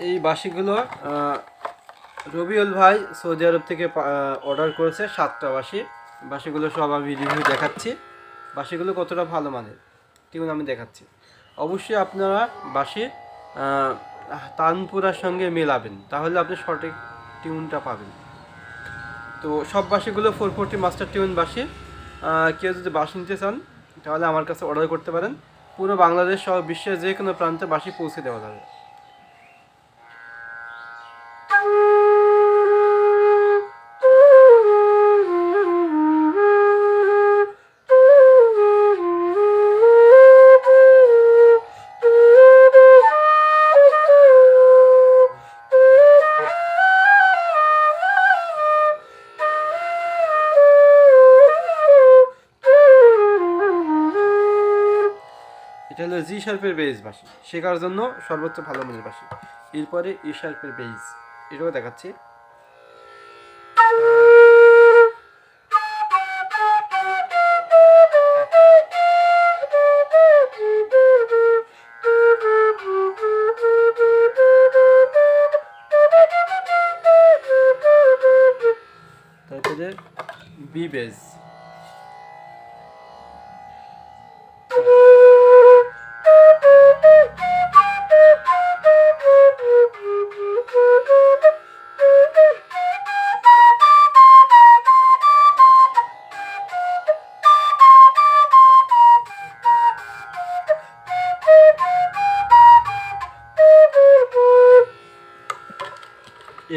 এই বাঁশিগুলো রবিউল ভাই সৌদি আরব থেকে অর্ডার করেছে 7টা বাঁশি। বাঁশিগুলো সব আমি রিভিউ দেখাচ্ছি, বাঁশিগুলো কতটা ভালো মানের টিউন আমি দেখাচ্ছি। অবশ্যই আপনারা বাঁশি তানপুরার সঙ্গে মেলাবেন, তাহলে আপনি সঠিক টিউনটা পাবেন। তো সব বাঁশিগুলো 440 মাস্টার টিউন বাঁশি। কেউ যদি বাঁশি নিতে চান তাহলে আমার কাছে অর্ডার করতে পারেন। পুরো বাংলাদেশ সহ বিশ্বের যে কোনো প্রান্তে বাঁশি পৌঁছে দেওয়া যাবে। এটা হলো জি শার্পের বেজ বাঁশি, শেখার জন্য সর্বোচ্চ ভালো মানের বাঁশি। এরপরে ই শার্পের বেজ, এটাও দেখাচ্ছি। তারপরে বি বেজ,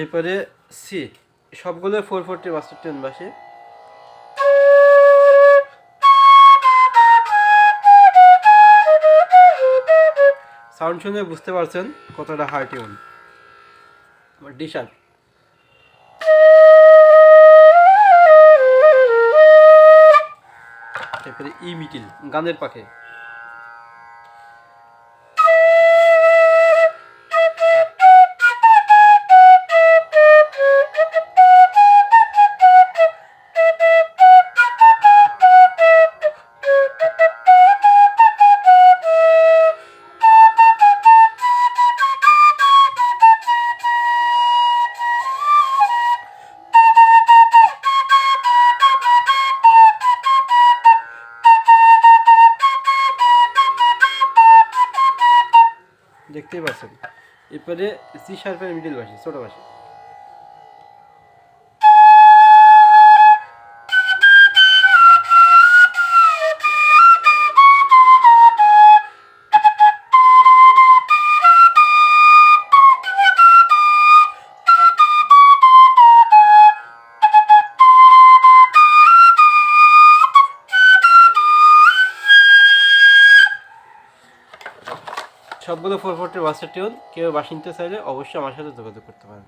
এরপরে সি, সবগুলো 440 মাস্টার টিউন বাঁশি। সাউন্ড শুনে বুঝতে পারছেন কতটা হাই টিউন। ডি শার্প, এরপরে ই মিডিল, গানের পাখে। দেখতেই পাচ্ছেন। এরপরে সি শার্পের মিডিল বাঁশি, ছোট বাঁশি। সবগুলো 440 মাস্টার টিউন। কেউ বাঁশি নিতে চাইলে অবশ্যই আমার সাথে যোগাযোগ করতে পারেন।